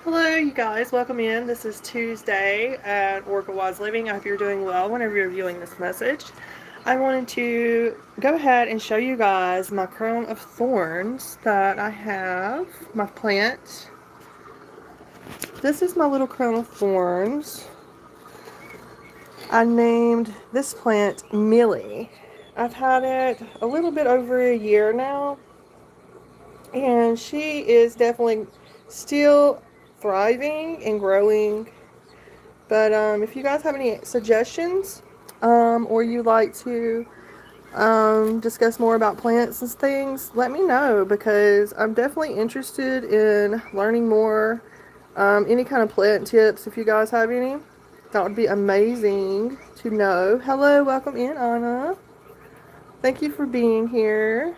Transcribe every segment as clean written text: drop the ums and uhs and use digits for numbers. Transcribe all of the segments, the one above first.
Hello, you guys. Welcome in. This is Tuesday at Oracle Wise Living. I hope you're doing well whenever you're viewing this message. I wanted to go ahead and show you guys my crown of thorns that I have, my plant. This is my little crown of thorns. I named this plant Millie. I've had it a little bit over a year now, and she is definitely still thriving and growing. But if you guys have any suggestions, or you like to discuss more about plants and things, let me know because I'm definitely interested in learning more. Any kind of plant tips, if you guys have any, that would be amazing to know. Hello, welcome in, Anna. Thank you for being here.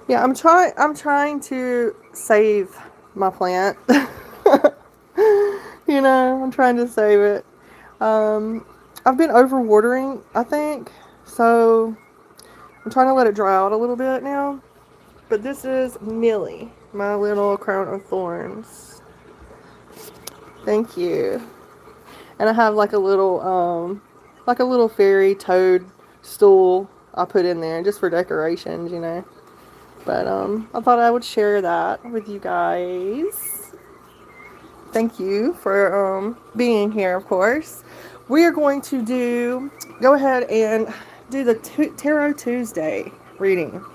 Yeah, I'm trying to save my plant. I'm trying to save it. Um, I've been overwatering, I think, so I'm trying to let it dry out a little bit now. But this is Millie, my little crown of thorns. Thank you. And I have like a little fairy toad stool I put in there just for decorations. But I thought I would share that with you guys. Thank you for being here, of course. We are going to go ahead and do the Tarot Tuesday reading.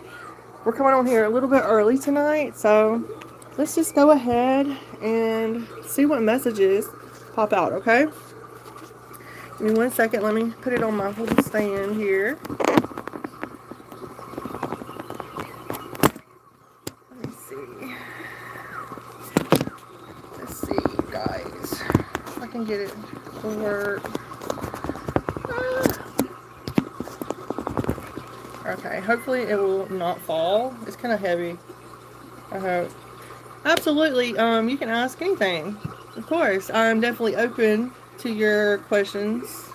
We're coming on here a little bit early tonight, so let's just go ahead and see what messages pop out, okay? Give me 1 second. Let me put it on my little stand here. Let me see. Let's see, guys. If I can get it to work. Okay, hopefully it will not fall. It's kind of heavy. I hope. Absolutely. You can ask anything. Of course, I'm definitely open to your questions.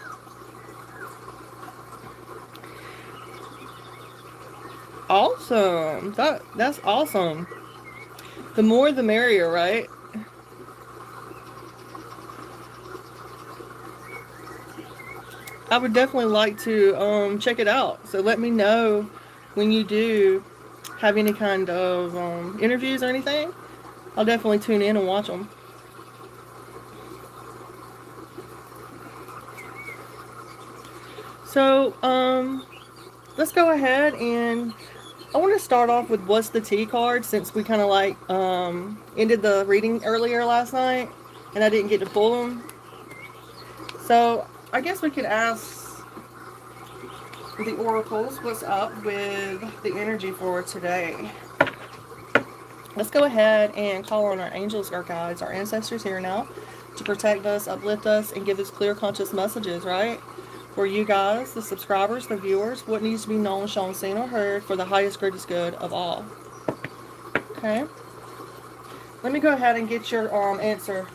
Awesome. That's awesome. The more the merrier, right? I would definitely like to check it out. So let me know when you do have any kind of interviews or anything. I'll definitely tune in and watch them. So let's go ahead and I want to start off with what's the tea card since we kind of like ended the reading earlier last night and I didn't get to pull them. So I guess we could ask the oracles what's up with the energy for today. Let's go ahead and call on our angels, our guides, our ancestors here now to protect us, uplift us, and give us clear, conscious messages, right? For you guys, the subscribers, the viewers, what needs to be known, shown, seen, or heard for the highest, greatest good of all. Okay? Let me go ahead and get your answer.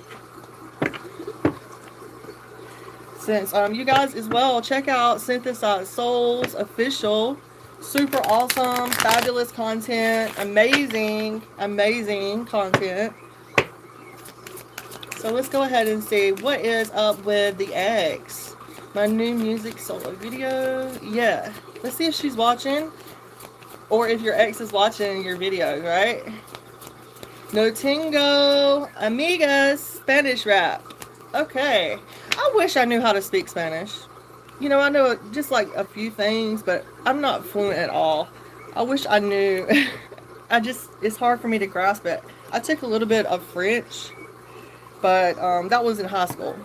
Since you guys as well, check out Synthesized Souls official. Super awesome, fabulous content, amazing content. So let's go ahead and see what is up with the ex. My new music solo video. Yeah. Let's see if she's watching. Or if your ex is watching your videos, right? No tingo. Amigas. Spanish rap. Okay. I wish I knew how to speak Spanish. I know just like a few things, but I'm not fluent at all. I wish I knew. It's hard for me to grasp it. I took a little bit of French, but that was in high school.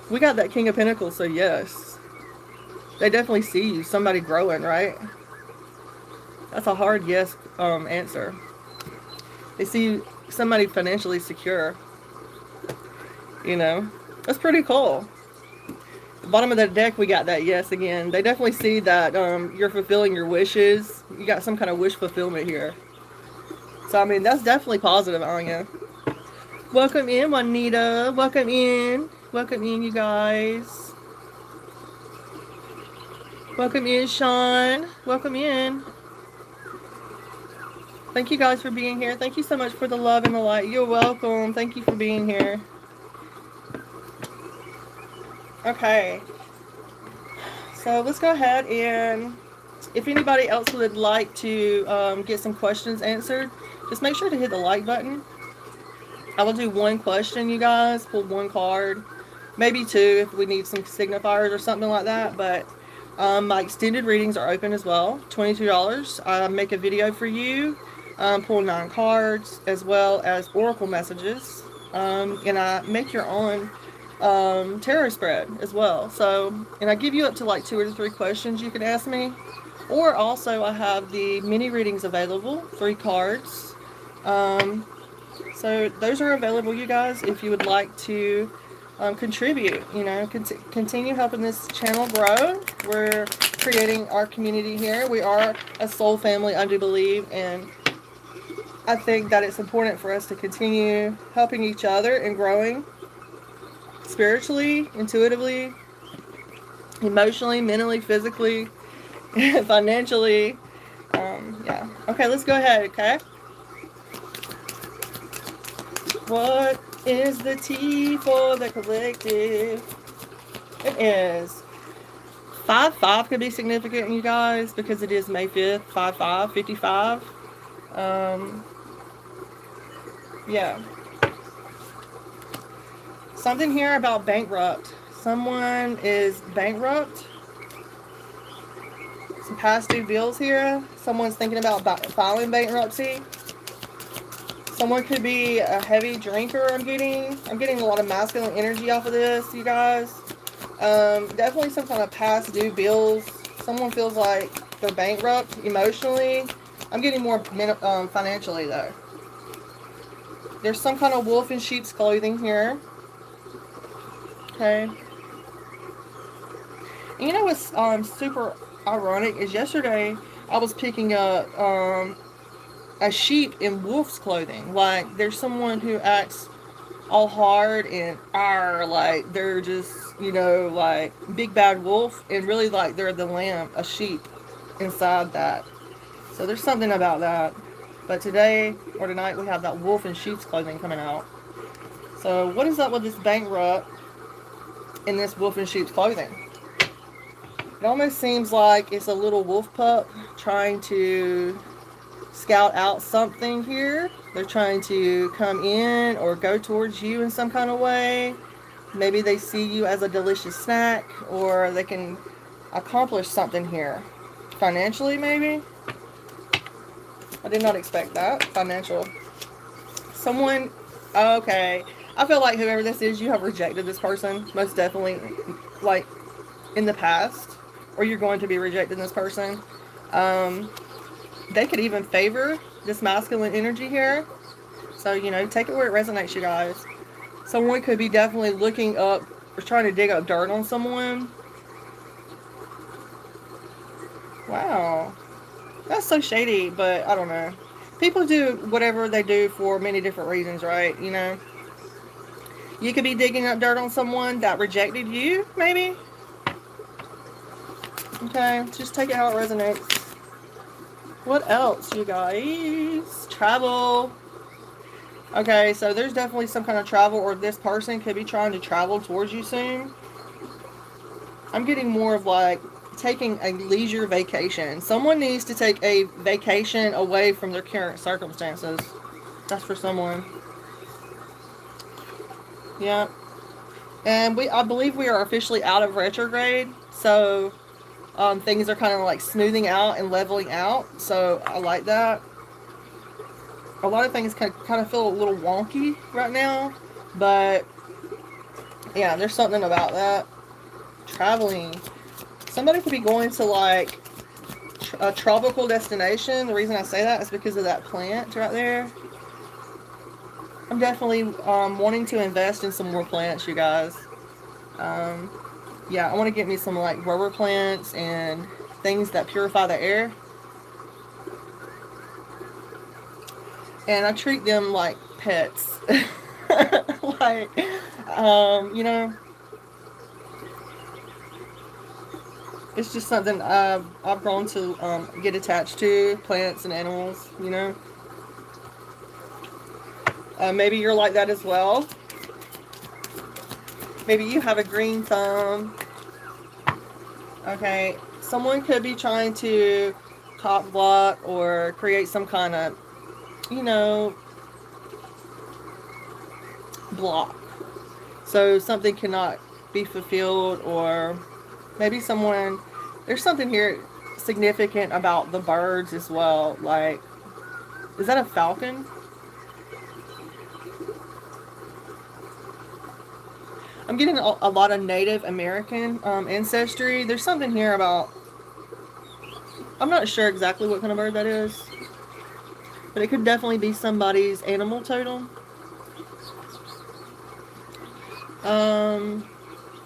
We got that King of Pentacles, so yes. They definitely see you, somebody growing, right? That's a hard yes answer. They see somebody financially secure. That's pretty cool. The bottom of the deck, we got that yes again. They definitely see that you're fulfilling your wishes. You got some kind of wish fulfillment here. So, I mean, that's definitely positive, Anya. Welcome in, Juanita. Welcome in. Welcome in, you guys. Welcome in, Sean. Welcome in. Thank you guys for being here. Thank you so much for the love and the light. You're welcome. Thank you for being here. Okay. So let's go ahead and if anybody else would like to get some questions answered, just make sure to hit the like button. I will do one question, you guys. Pull one card. Maybe two if we need some signifiers or something like that. But my extended readings are open as well. $22. I make a video for you. Pull 9 cards as well as oracle messages. And I make your own tarot spread as well. So, and I give you up to like 2 or 3 questions you can ask me. Or also I have the mini readings available, 3 cards. So those are available, you guys, if you would like to contribute, you know, continue helping this channel grow. We're creating our community here. We are a soul family, I do believe, and I think that it's important for us to continue helping each other and growing spiritually, intuitively, emotionally, mentally, physically, financially. Yeah. Okay, let's go ahead, okay? What is the T for the collective? It is 5-5 could be significant, you guys, because it is May 5th, 5-5, 55. Yeah. Something here about bankrupt. Someone is bankrupt. Some past due bills here. Someone's thinking about filing bankruptcy. Someone could be a heavy drinker. I'm getting a lot of masculine energy off of this, you guys. Definitely some kind of past due bills. Someone feels like they're bankrupt emotionally. I'm getting more financially though. There's some kind of wolf in sheep's clothing here. Okay. And you know what's super ironic is yesterday I was picking up a sheep in wolf's clothing. Like there's someone who acts all hard and like they're just, you know, like big bad wolf, and really like they're the lamb, a sheep inside that. So there's something about that. But today or tonight we have that wolf in sheep's clothing coming out. So what is up with this bankrupt in this wolf in sheep's clothing? It almost seems like it's a little wolf pup trying to scout out something here. They're trying to come in or go towards you in some kind of way. Maybe they see you as a delicious snack, or they can accomplish something here. Financially, maybe? I did not expect that. Financial. Someone, okay. I feel like whoever this is, you have rejected this person. Most definitely, like, in the past. Or you're going to be rejecting this person. They could even favor this masculine energy here. So, you know, take it where it resonates, you guys. Someone could be definitely looking up or trying to dig up dirt on someone. Wow. That's so shady, but I don't know. People do whatever they do for many different reasons, right? You know? You could be digging up dirt on someone that rejected you, maybe? Okay, just take it how it resonates. What else, you guys? Travel. Okay, so there's definitely some kind of travel, or this person could be trying to travel towards you soon. I'm getting more of like taking a leisure vacation. Someone needs to take a vacation away from their current circumstances. That's for someone. Yeah. And I believe we are officially out of retrograde. So things are kind of like smoothing out and leveling out. So I like that. A lot of things kind of feel a little wonky right now. But yeah, there's something about that. Traveling. Somebody could be going to like a tropical destination. The reason I say that is because of that plant right there. I'm definitely wanting to invest in some more plants, you guys. Yeah, I want to get me some like rubber plants and things that purify the air. And I treat them like pets. Like, you know, it's just something I've grown to get attached to, plants and animals, you know. Maybe you're like that as well. Maybe you have a green thumb. Okay, someone could be trying to cock block or create some kind of, you know, block. So something cannot be fulfilled, or maybe someone, there's something here significant about the birds as well. Like, is that a falcon? I'm getting a lot of Native American ancestry. There's something here about, I'm not sure exactly what kind of bird that is, but it could definitely be somebody's animal totem.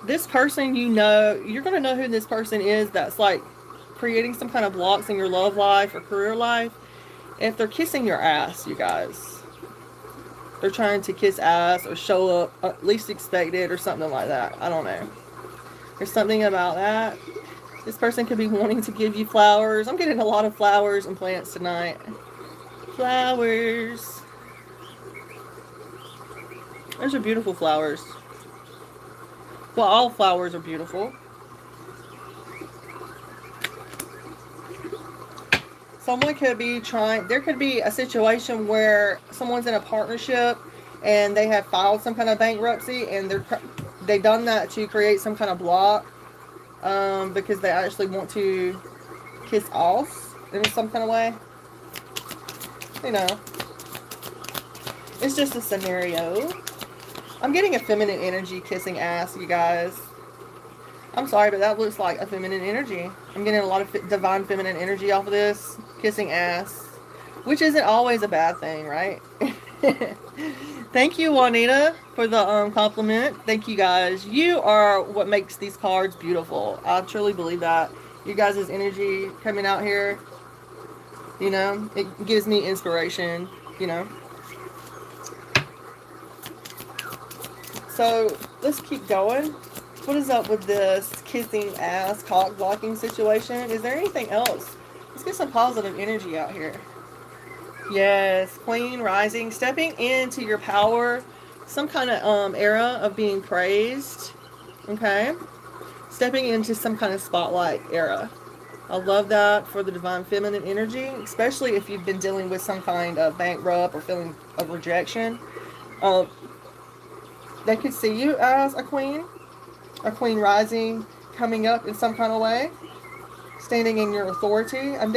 This person, you know, you're going to know who this person is that's like creating some kind of blocks in your love life or career life. If they're kissing your ass, you guys, they're trying to kiss ass or show up at least expected or something like that. I don't know. There's something about that. This person could be wanting to give you flowers. I'm getting a lot of flowers and plants tonight. Flowers. Those are beautiful flowers. Well, all flowers are beautiful. Someone could be trying, there could be a situation where someone's in a partnership and they have filed some kind of bankruptcy, and they've done that to create some kind of block, because they actually want to kiss off in some kind of way. You know, it's just a scenario. I'm getting a feminine energy kissing ass, you guys. I'm sorry, but that looks like a feminine energy. I'm getting a lot of divine feminine energy off of this. Kissing ass. Which isn't always a bad thing, right? Thank you, Juanita, for the compliment. Thank you, guys. You are what makes these cards beautiful. I truly believe that. You guys' energy coming out here, you know, it gives me inspiration, you know. So, let's keep going. What is up with this kissing ass, cock blocking situation? Is there anything else? Let's get some positive energy out here. Yes, Queen rising, stepping into your power, some kind of era of being praised. Okay, stepping into some kind of spotlight era. I love that for the divine feminine energy, especially if you've been dealing with some kind of bankrupt or feeling of rejection. They could see you as a queen rising, coming up in some kind of way, standing in your authority. I'm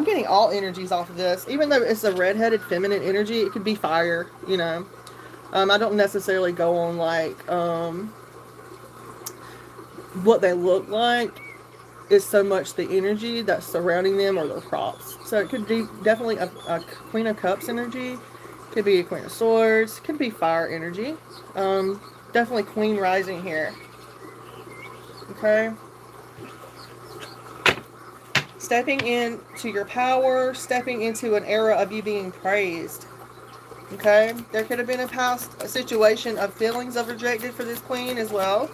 getting all energies off of this. Even though it's a red-headed feminine energy, it could be fire, you know. I don't necessarily go on like what they look like. It's so much the energy that's surrounding them or their props. So it could be definitely a Queen of Cups energy. Could be a Queen of Swords. Could be fire energy. Definitely Queen rising here. Okay. Stepping into your power. Stepping into an era of you being praised. Okay. There could have been a situation of feelings of rejected for this queen as well.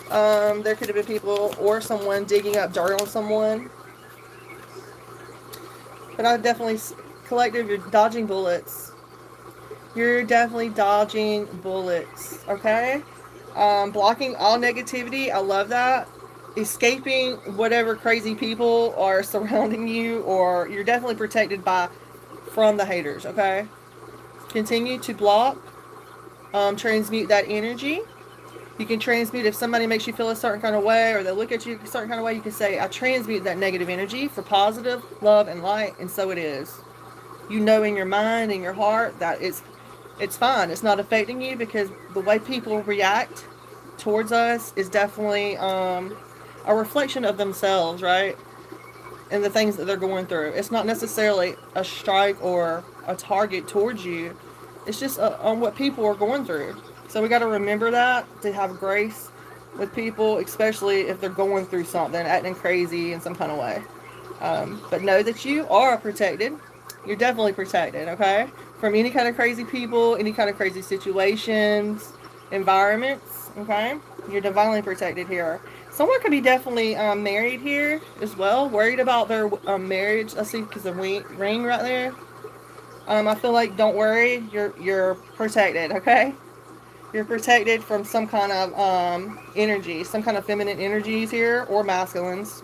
There could have been people or someone digging up dirt on someone. But I definitely, collective, you're dodging bullets. You're definitely dodging bullets, okay? Blocking all negativity. I love that. Escaping whatever crazy people are surrounding you, or you're definitely protected from the haters, okay? Continue to block. Transmute that energy. You can transmute if somebody makes you feel a certain kind of way, or they look at you a certain kind of way. You can say, I transmute that negative energy for positive love and light, and so it is. You know in your mind and your heart that it's fine. It's not affecting you, because the way people react towards us is definitely a reflection of themselves, right? And the things that they're going through. It's not necessarily a strike or a target towards you. It's just on what people are going through. So we got to remember that, to have grace with people, especially if they're going through something, acting crazy in some kind of way. But know that you are protected. You're definitely protected, okay? From any kind of crazy people, any kind of crazy situations, environments, okay? You're divinely protected here. Someone could be definitely married here as well, worried about their marriage. I see, because the ring right there. I feel like, don't worry, you're protected, okay? You're protected from some kind of energy, some kind of feminine energies here, or masculines.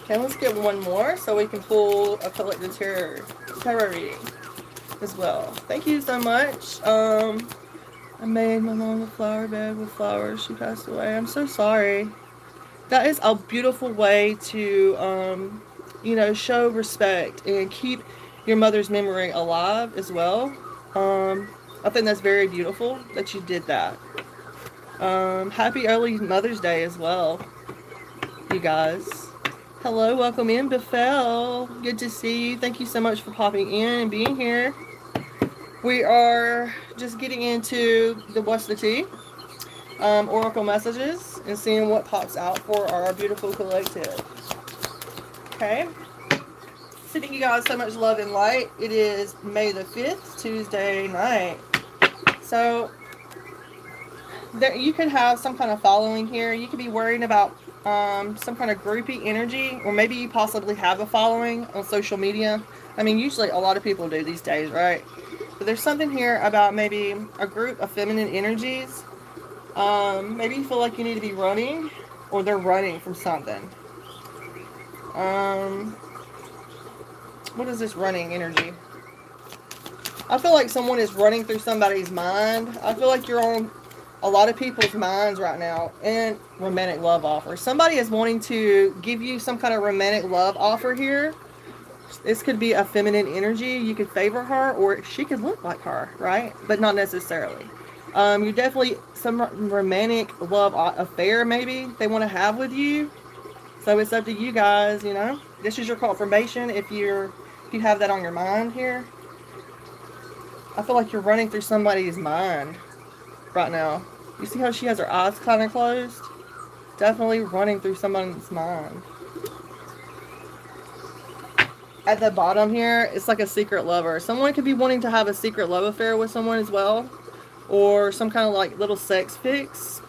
Okay, let's get one more so we can pull a collective tarot reading as well. Thank you so much. I made my mom a flower bed with flowers. She passed away. I'm so sorry. That is a beautiful way to, show respect and keep your mother's memory alive as well. I think that's very beautiful that you did that. Happy early Mother's Day as well, you guys. Hello, welcome in, Bethel. Good to see you. Thank you so much for popping in and being here. We are just getting into the What's the Tea? Oracle messages and seeing what pops out for our beautiful collective. Okay. Sending you guys so much love and light. It is May the 5th, Tuesday night. So, there, you could have some kind of following here. You could be worrying about some kind of groupie energy, or maybe you possibly have a following on social media. I mean, usually a lot of people do these days, right? But there's something here about maybe a group of feminine energies. Maybe you feel like you need to be running, or they're running from something. What is this running energy? I feel like someone is running through somebody's mind. I feel like you're on a lot of people's minds right now. And romantic love offer. Somebody is wanting to give you some kind of romantic love offer here. This could be a feminine energy. You could favor her, or she could look like her, right? But not necessarily. You're definitely some romantic love affair maybe they want to have with you. So it's up to you guys, you know. This is your confirmation if you have that on your mind here. I feel like you're running through somebody's mind right now. You see how she has her eyes kind of closed? Definitely running through someone's mind. At the bottom here, it's like a secret lover. Someone could be wanting to have a secret love affair with someone as well. Or some kind of like little sex fix.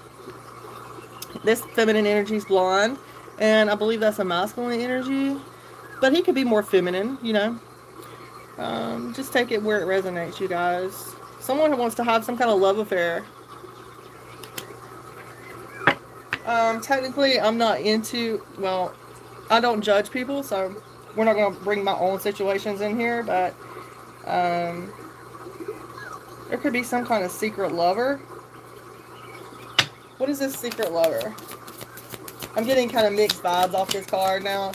This feminine energy is blonde. And I believe that's a masculine energy. But he could be more feminine, you know. Just take it where it resonates, you guys. Someone who wants to have some kind of love affair. Technically, I'm not into, well, I don't judge people, so we're not going to bring my own situations in here, but there could be some kind of secret lover. What is this secret lover? I'm getting kind of mixed vibes off this card now.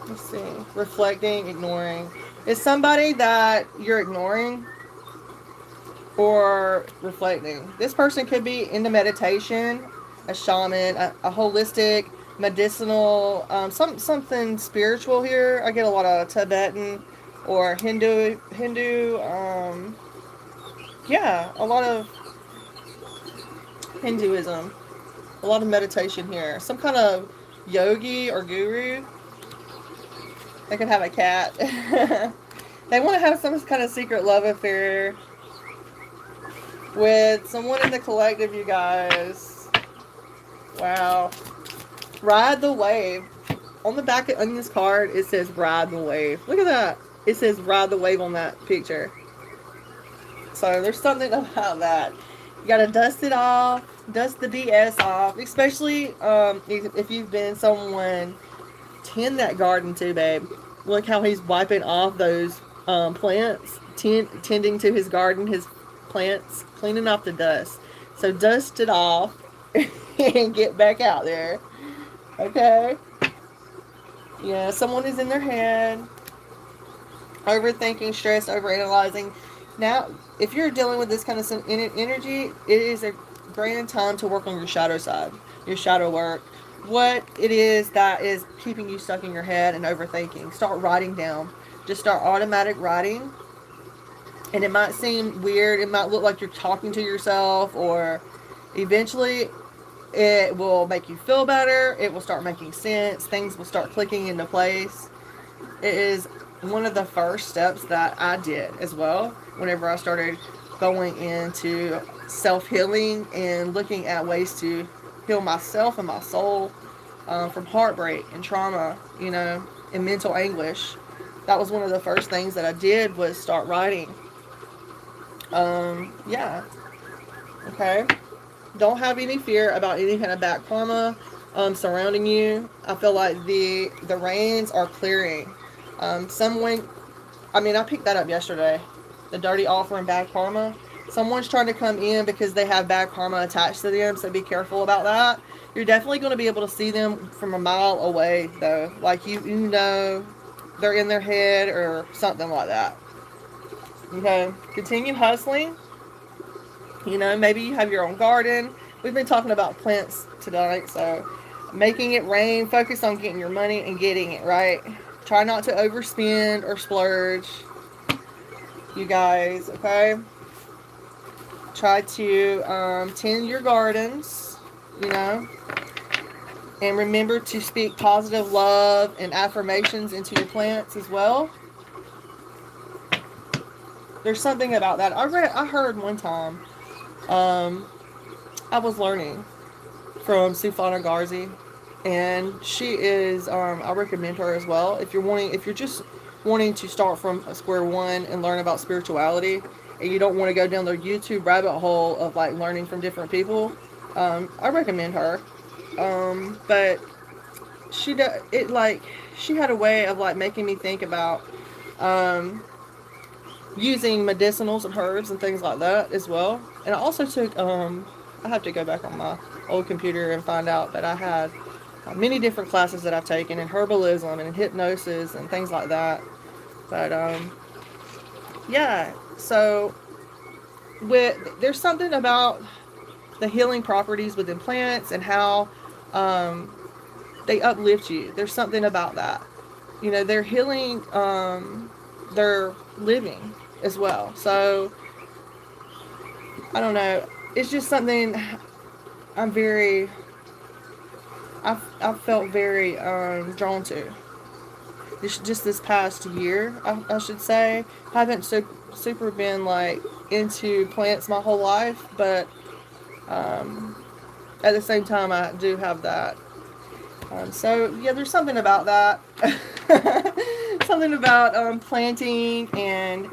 Let's see. Reflecting, ignoring. Is somebody that you're ignoring or reflecting? This person could be into meditation, a shaman, a holistic, medicinal, something spiritual here. I get a lot of Tibetan or Hindu, yeah, a lot of Hinduism, a lot of meditation here. Some kind of yogi or guru. They could have a cat. They want to have some kind of secret love affair with someone in the collective, you guys. Wow. Ride the wave. On the back of this card, it says ride the wave. Look at that. It says ride the wave on that picture. So there's something about that. You gotta dust it off, dust the BS off, especially if you've been someone tend that garden too, babe. Look how he's wiping off those plants, tending to his garden, his plants, cleaning off the dust. So dust it off and get back out there. Okay? Yeah, someone is in their head, overthinking, stress, overanalyzing. Now, if you're dealing with this kind of energy, it is a grand time to work on your shadow side, your shadow work. What it is that is keeping you stuck in your head and overthinking. Start writing down. Just start automatic writing. And it might seem weird. It might look like you're talking to yourself, or eventually it will make you feel better. It will start making sense. Things will start clicking into place. It is one of the first steps that I did as well whenever I started going into self-healing and looking at ways to heal myself and my soul from heartbreak and trauma, you know. and mental anguish. That was one of the first things that I did, was start writing. Yeah. Okay. Don't have any fear about any kind of bad karma surrounding you. I feel like the reins are clearing. Someone, I mean, I picked that up yesterday. The dirty offer and bad karma. Someone's trying to come in because they have bad karma attached to them, so be careful about that. You're definitely going to be able to see them from a mile away, though. Like, you know they're in their head or something like that. Okay? Continue hustling. You know, maybe you have your own garden. We've been talking about plants tonight, so making it rain. Focus on getting your money and getting it, right? Try not to overspend or splurge, you guys, okay? Try to tend your gardens, you know, and remember to speak positive love and affirmations into your plants as well. There's something about that. I heard one time, I was learning from Sufana Garzi, and she is, I recommend her as well. If you're just wanting to start from square one and learn about spirituality, and you don't want to go down the YouTube rabbit hole of like learning from different people, I recommend her. But she had a way of like making me think about using medicinals and herbs and things like that as well. And I also took, I have to go back on my old computer and find out that I had many different classes that I've taken in herbalism and in hypnosis and things like that. But yeah, so there's something about the healing properties within plants and how they uplift you. There's something about that. You know, they're healing, they're living as well. So I don't know. It's just something I'm very, I've felt very drawn to. Just this past year, I should say. I haven't super been like into plants my whole life, but at the same time, I do have that. So yeah, there's something about that. Something about planting and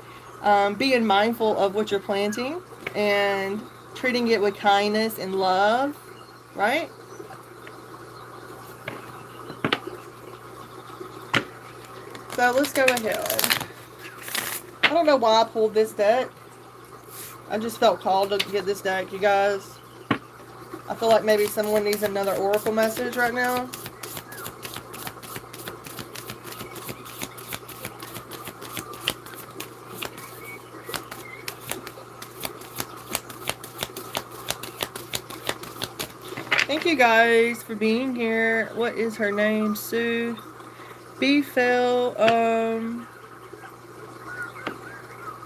being mindful of what you're planting and treating it with kindness and love, right? So let's go ahead. I don't know why I pulled this deck. I just felt called to get this deck, you guys. I feel like maybe someone needs another oracle message right now. Thank you guys for being here. What is her name? Sue. Bfell.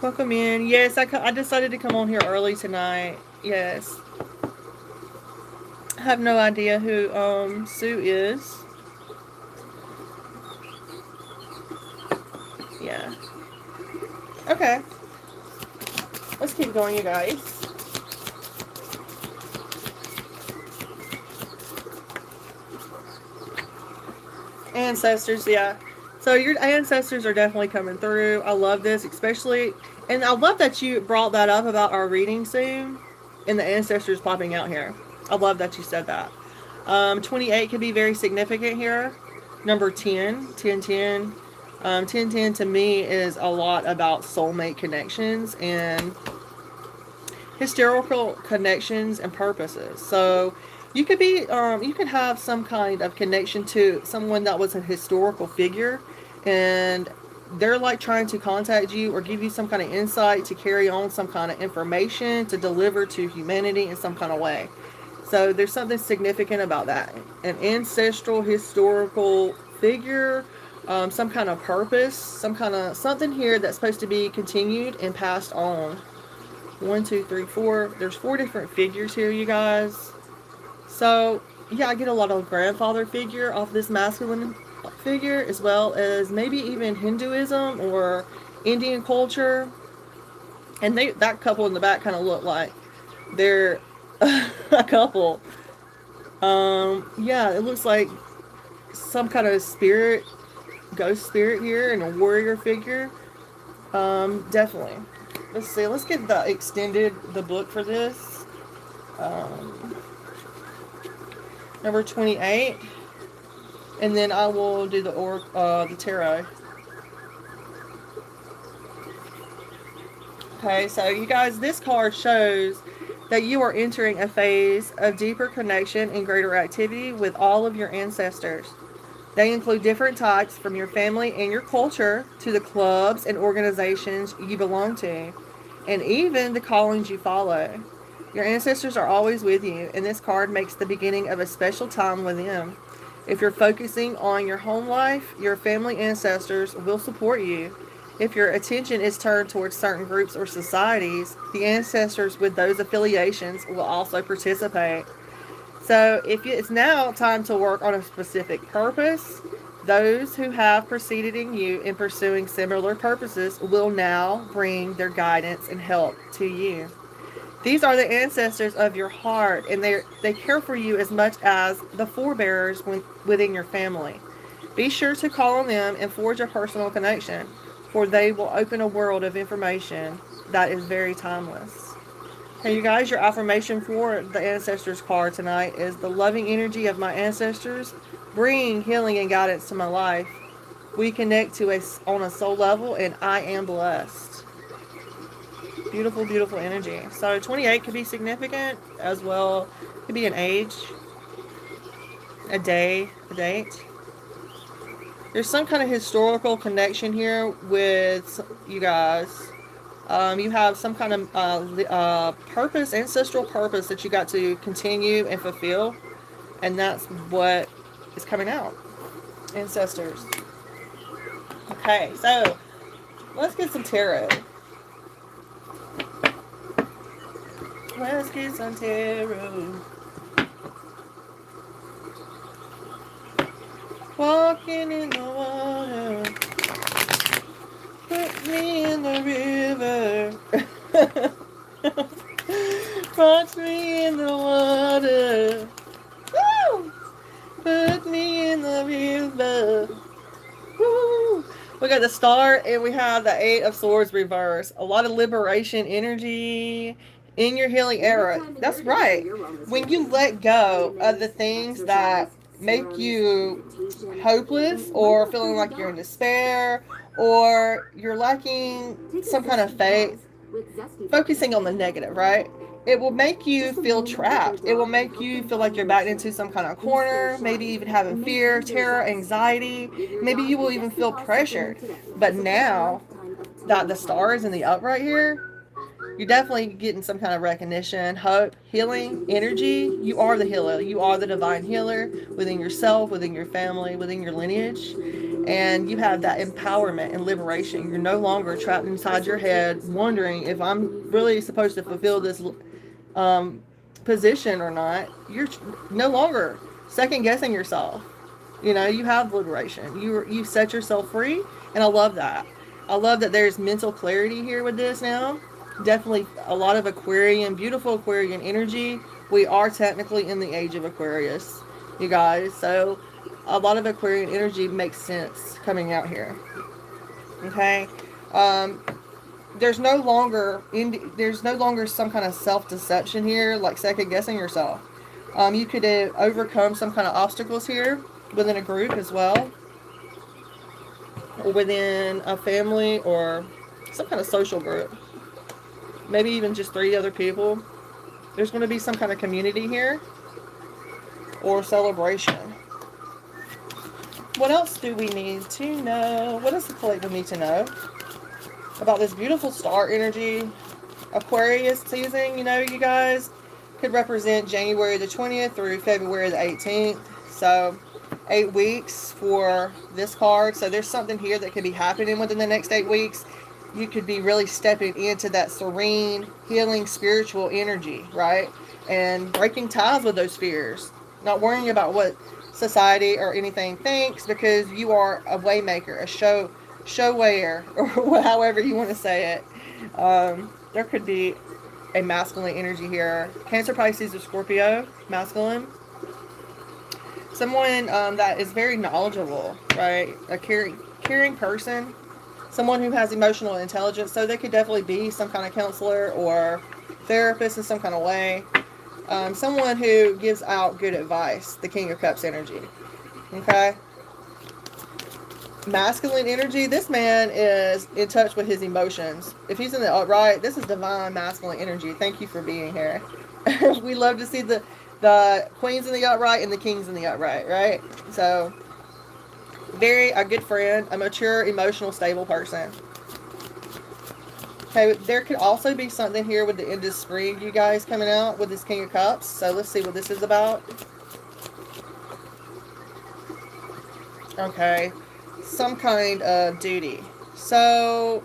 Welcome in. Yes, I decided to come on here early tonight. Yes. I have no idea who Sue is. Yeah. Okay. Let's keep going, you guys. Ancestors, yeah. So your ancestors are definitely coming through. I love this, especially, and I love that you brought that up about our reading soon and the ancestors popping out here. I love that you said that. 28 can be very significant here. Number 10, 10, 10. 10, 10 to me is a lot about soulmate connections and historical connections and purposes. So you could be, you could have some kind of connection to someone that was a historical figure, and they're like trying to contact you or give you some kind of insight to carry on some kind of information to deliver to humanity in some kind of way. So there's something significant about that. An ancestral historical figure, some kind of purpose, some kind of something here that's supposed to be continued and passed on. 1, 2, 3, 4. There's 4 different figures here, you guys. So yeah, I get a lot of grandfather figure off this masculine figure, as well as maybe even Hinduism or Indian culture. And that couple in the back kind of look like they're a couple. Yeah, it looks like some kind of spirit ghost spirit here and a warrior figure. Definitely. Let's see. Let's get the book for this. Um, Number 28. And then I will do the tarot. Okay, so you guys, this card shows that you are entering a phase of deeper connection and greater activity with all of your ancestors. They include different types from your family and your culture to the clubs and organizations you belong to, and even the callings you follow. Your ancestors are always with you, and this card makes the beginning of a special time with them. If you're focusing on your home life, your family ancestors will support you. If your attention is turned towards certain groups or societies, the ancestors with those affiliations will also participate. So if it's now time to work on a specific purpose, those who have preceded in you in pursuing similar purposes will now bring their guidance and help to you. These are the ancestors of your heart, and they care for you as much as the forebears within your family. Be sure to call on them and forge a personal connection, for they will open a world of information that is very timeless. Hey, you guys, your affirmation for the ancestors card tonight is the loving energy of my ancestors bring healing and guidance to my life. We connect on a soul level, and I am blessed. Beautiful, beautiful energy. So 28 could be significant as well. It could be an age, a day, a date. There's some kind of historical connection here with you guys. You have some kind of purpose, ancestral purpose that you got to continue and fulfill. And that's what is coming out. Ancestors. Okay, so let's get some tarot. Let's get some tarot. Walking in the water. Put me in the river. Put me in the water. Woo! Put me in the river. Woo! We got the Star and we have the Eight of Swords reverse. A lot of liberation energy in your healing era. That's right. When you let go of the things that make you hopeless or feeling like you're in despair or you're lacking some kind of faith, focusing on the negative, right? It will make you feel trapped. It will make you feel like you're backed into some kind of corner, maybe even having fear, terror, anxiety. Maybe you will even feel pressured. But now that the Star is in the upright here, you're definitely getting some kind of recognition, hope, healing, energy. You are the healer. You are the divine healer within yourself, within your family, within your lineage. And you have that empowerment and liberation. You're no longer trapped inside your head wondering if I'm really supposed to fulfill this position or not. You're no longer second guessing yourself. You know, you have liberation. You set yourself free, and I love that. I love that there's mental clarity here with this now. Definitely a lot of Aquarian, beautiful Aquarian energy. We are technically in the age of Aquarius, you guys. So a lot of Aquarian energy makes sense coming out here. Okay. There's no longer some kind of self-deception here, like second guessing yourself. You could overcome some kind of obstacles here within a group as well, or within a family or some kind of social group. Maybe even just 3 other people. There's going to be some kind of community here or celebration. What else do we need to know? What does the collective need to know about this beautiful star energy? Aquarius season, you know, you guys, could represent January the 20th through February the 18th. So 8 weeks for this card. So there's something here that could be happening within the next 8 weeks. You could be really stepping into that serene, healing, spiritual energy, right? And breaking ties with those fears. Not worrying about what society or anything thinks, because you are a waymaker, a showwayer, or however you want to say it. There could be a masculine energy here. Cancer, Pisces, or Scorpio, masculine. someone that is very knowledgeable, right? A caring person, someone who has emotional intelligence. So they could definitely be some kind of counselor or therapist in some kind of way. Someone who gives out good advice. The King of Cups energy. Okay. Masculine energy. This man is in touch with his emotions. If he's in the upright, this is divine masculine energy. Thank you for being here. We love to see the queens in the upright and the kings in the upright, right? So very a good friend, a mature, emotional, stable person. Okay, there could also be something here with the end of spring, you guys, coming out with this King of Cups. So let's see what this is about. Okay, some kind of duty. So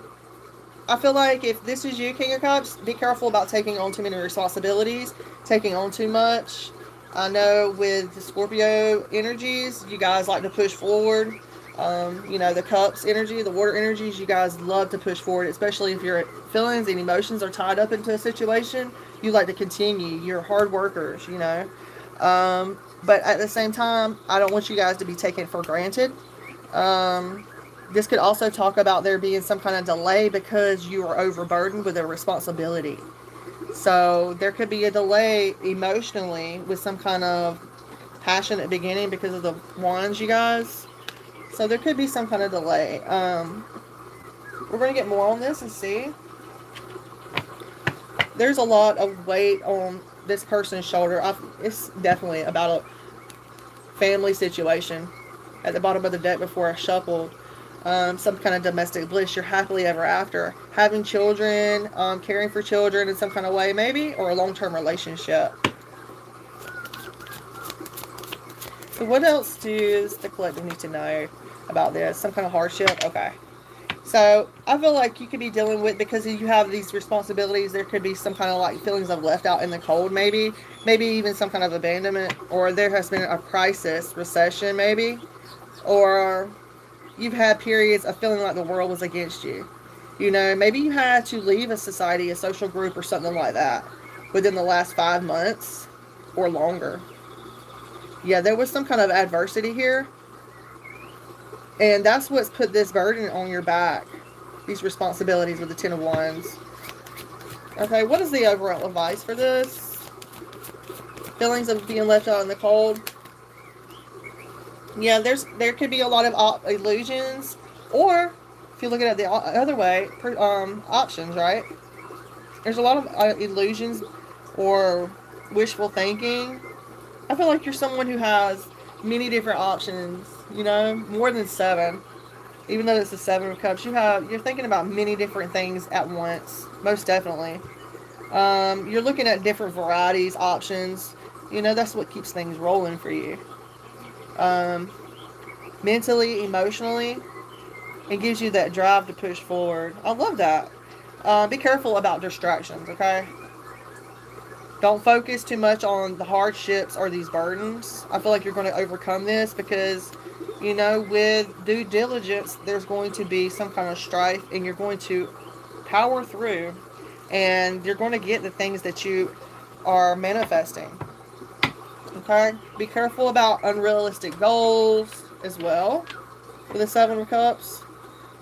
I feel like if this is you, King of Cups, be careful about taking on too many responsibilities, taking on too much. I know with the Scorpio energies, you guys like to push forward. You know, the Cups energy, the water energies, you guys love to push forward, especially if your feelings and emotions are tied up into a situation. You like to continue. You're hard workers, you know. But at the same time, I don't want you guys to be taken for granted. This could also talk about there being some kind of delay because you are overburdened with a responsibility. So there could be a delay emotionally with some kind of passionate beginning because of the wands, you guys. So there could be some kind of delay. We're going to get more on this and see. There's a lot of weight on this person's shoulder. It's definitely about a family situation. At the bottom of the deck before I shuffled, some kind of domestic bliss. You're happily ever after. Having children, caring for children in some kind of way maybe, or a long-term relationship. So what else does the collective need to know about this? Some kind of hardship? Okay. So I feel like you could be dealing with, because you have these responsibilities, there could be some kind of like feelings of left out in the cold maybe. Maybe even some kind of abandonment, or there has been a crisis, recession maybe. Or you've had periods of feeling like the world was against you. You know, maybe you had to leave a society, a social group, or something like that within the last 5 months or longer. Yeah, there was some kind of adversity here. And that's what's put this burden on your back. These responsibilities with the Ten of Wands. Okay, what is the overall advice for this? Feelings of being left out in the cold. Yeah, there could be a lot of illusions, or if you look at it the other way, options, right? There's a lot of illusions or wishful thinking. I feel like you're someone who has many different options, you know, more than 7. Even though it's the 7 of Cups, you're thinking about many different things at once, most definitely. You're looking at different varieties, options. You know, that's what keeps things rolling for you. Mentally, emotionally, it gives you that drive to push forward. I love that. Be careful about distractions, okay? Don't focus too much on the hardships or these burdens. I feel like you're going to overcome this because, you know, with due diligence, there's going to be some kind of strife and you're going to power through and you're going to get the things that you are manifesting. Okay? Be careful about unrealistic goals as well with the 7 of Cups,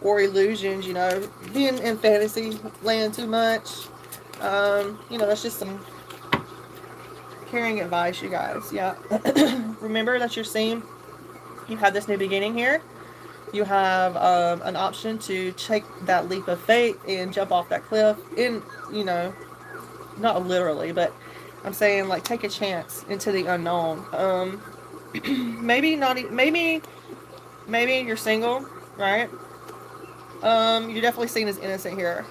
or illusions, you know, being in fantasy land too much. You know, that's just some caring advice, you guys. Yeah. Remember that you're seeing, you have this new beginning here. You have an option to take that leap of faith and jump off that cliff in, you know, not literally, but I'm saying like take a chance into the unknown. Maybe not, maybe you're single, right? You're definitely seen as innocent here.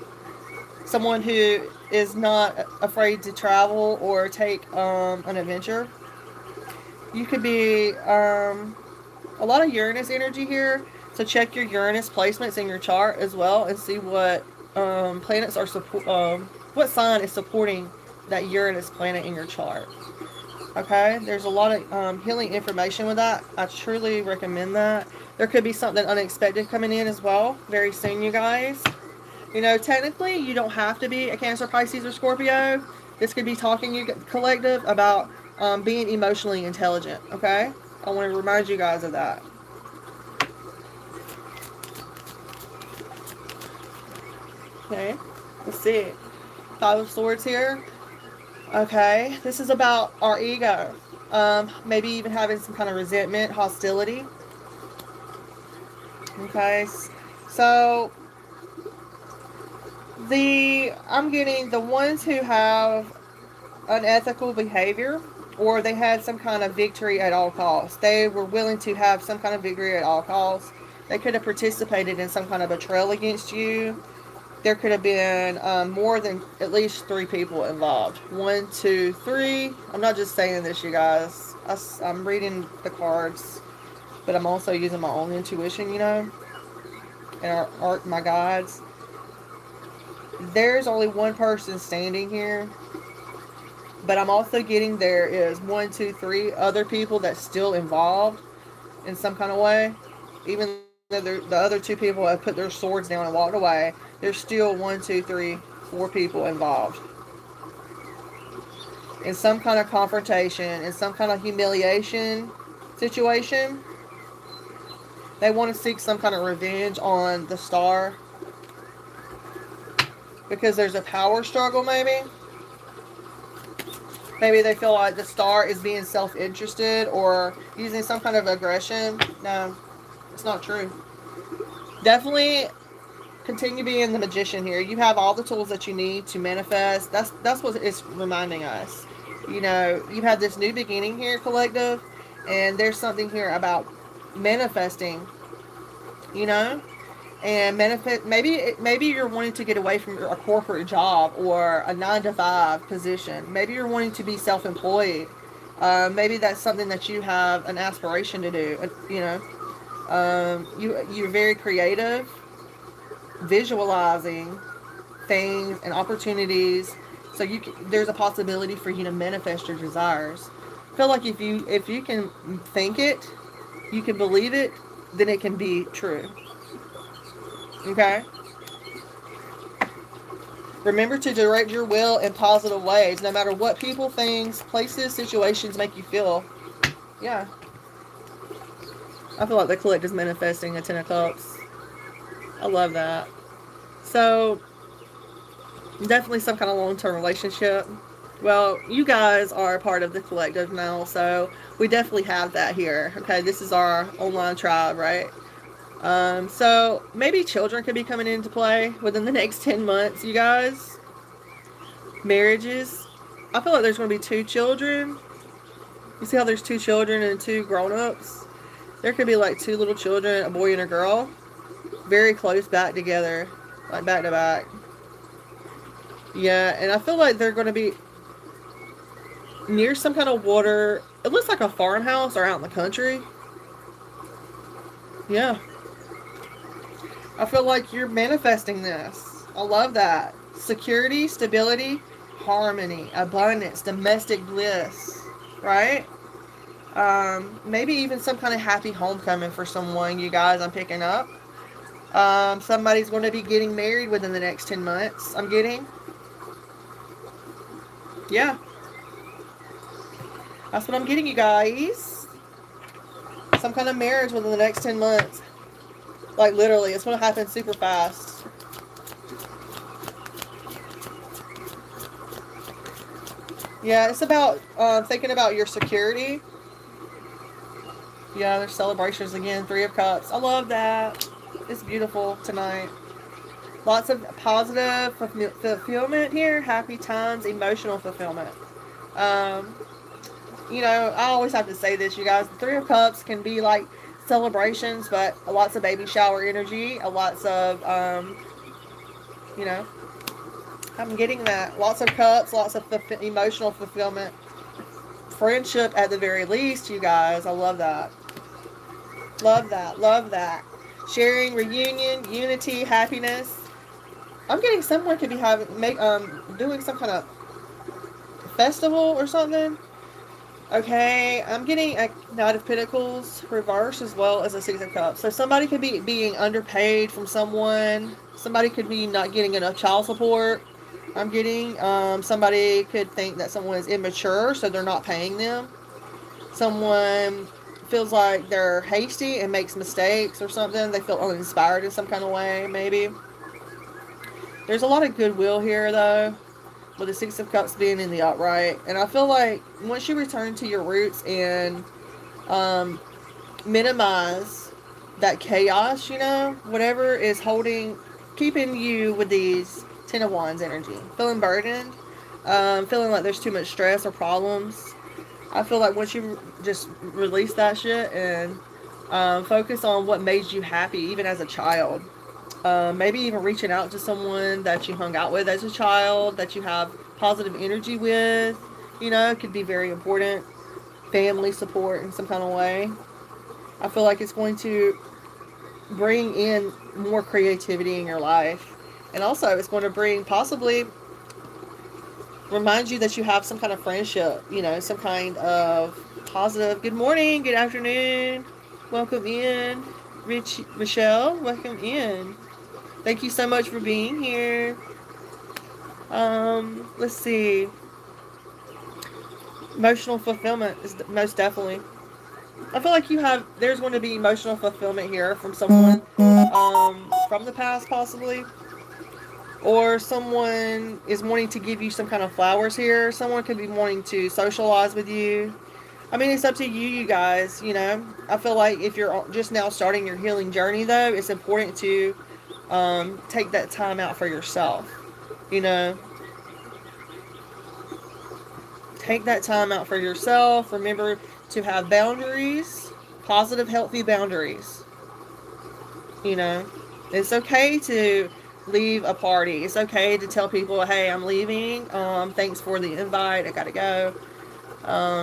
Someone who is not afraid to travel or take an adventure. You could be a lot of Uranus energy here, so check your Uranus placements in your chart as well and see what planets are what sign is supporting that Uranus planet in your chart. Okay, there's a lot of healing information with that. I truly recommend that. There could be something unexpected coming in as well very soon, you guys. You know, technically, you don't have to be a Cancer, Pisces, or Scorpio. This could be talking you collective about being emotionally intelligent, okay? I want to remind you guys of that. Okay, let's see. Five of Swords here. Okay, this is about our ego. Maybe even having some kind of resentment, hostility. Okay, so I'm getting the ones who have unethical behavior, or they had some kind of victory at all costs. They were willing to have some kind of victory at all costs. They could have participated in some kind of betrayal against you. There could have been more than at least 3 people involved. 1, 2, 3. I'm not just saying this, you guys. I'm reading the cards, but I'm also using my own intuition, and my guides. There's only one person standing here, but I'm also getting there is 1, 2, 3 other people that's still involved in some kind of way. Even though the other 2 people have put their swords down and walked away, there's still 1, 2, 3, 4 people involved in some kind of confrontation, in some kind of humiliation situation. They want to seek some kind of revenge on the star because there's a power struggle, maybe. Maybe they feel like the star is being self-interested or using some kind of aggression. No, it's not true. Definitely continue being the magician here. You have all the tools that you need to manifest. That's what it's reminding us. You have this new beginning here, collective, and there's something here about manifesting, and manifest. Maybe you're wanting to get away from a corporate job or a 9-to-5 position. Maybe you're wanting to be self-employed. Maybe that's something that you have an aspiration to do. You're very creative, visualizing things and opportunities. So there's a possibility for you to manifest your desires. I feel like if you can think it, you can believe it, then it can be true. Okay? Remember to direct your will in positive ways, no matter what people, things, places, situations make you feel. Yeah. I feel like the collective is manifesting a 10 of Cups. I love that. So, definitely some kind of long-term relationship. Well, you guys are a part of the collective now, so we definitely have that here. Okay, this is our online tribe, right? So maybe children could be coming into play within the next 10 months, you guys. Marriages. I feel like there's going to be 2 children. You see how there's 2 children and 2 grown-ups? There could be like 2 little children, a boy and a girl, very close back together, like back to back. Yeah, and I feel like they're going to be near some kind of water. It looks like a farmhouse or out in the country. Yeah. I feel like you're manifesting this. I love that. Security, stability, harmony, abundance, domestic bliss, right? Maybe even some kind of happy homecoming for someone, you guys, I'm picking up. Somebody's going to be getting married within the next 10 months, I'm getting. Yeah. That's what I'm getting, you guys. Some kind of marriage within the next 10 months. Like, literally, it's going to happen super fast. Yeah, it's about thinking about your security. Yeah, there's celebrations again. 3 of Cups. I love that. It's beautiful tonight. Lots of positive fulfillment here. Happy times, emotional fulfillment. I always have to say this, you guys. The 3 of Cups can be like celebrations, but lots of baby shower energy. Lots of, I'm getting that. Lots of cups, lots of emotional fulfillment. Friendship at the very least, you guys. I love that. Love that. Love that. Sharing, reunion, unity, happiness. I'm getting someone could be doing some kind of festival or something. Okay, I'm getting a Knight of Pentacles reverse as well as a 6 of Cups. So somebody could be being underpaid from someone. Somebody could be not getting enough child support. I'm getting somebody could think that someone is immature, so they're not paying them. Someone feels like they're hasty and makes mistakes or something. They feel uninspired in some kind of way, maybe. There's a lot of goodwill here, though, with the Six of Cups being in the upright. And I feel like once you return to your roots and minimize that chaos, you know, whatever is keeping you with these Ten of Wands energy, feeling burdened, feeling like there's too much stress or problems. I feel like once you just release that shit and focus on what made you happy, even as a child, maybe even reaching out to someone that you hung out with as a child, that you have positive energy with, you know, could be very important. Family support in some kind of way. I feel like it's going to bring in more creativity in your life. And also, it's going to possibly remind you that you have some kind of friendship, you know, some kind of positive. Good morning, good afternoon, welcome in. Michelle, welcome in. Thank you so much for being here. Let's see. Emotional fulfillment is most definitely. I feel like there's going to be emotional fulfillment here from someone from the past, possibly. Or someone is wanting to give you some kind of flowers here. Someone could be wanting to socialize with you. I mean, it's up to you, you guys, you know. I feel like if you're just now starting your healing journey, though, it's important to take that time out for yourself, you know. Take that time out for yourself. Remember to have boundaries, positive, healthy boundaries. You know, it's okay to leave a party. It's okay to tell people, hey, I'm leaving. Thanks for the invite. I gotta go.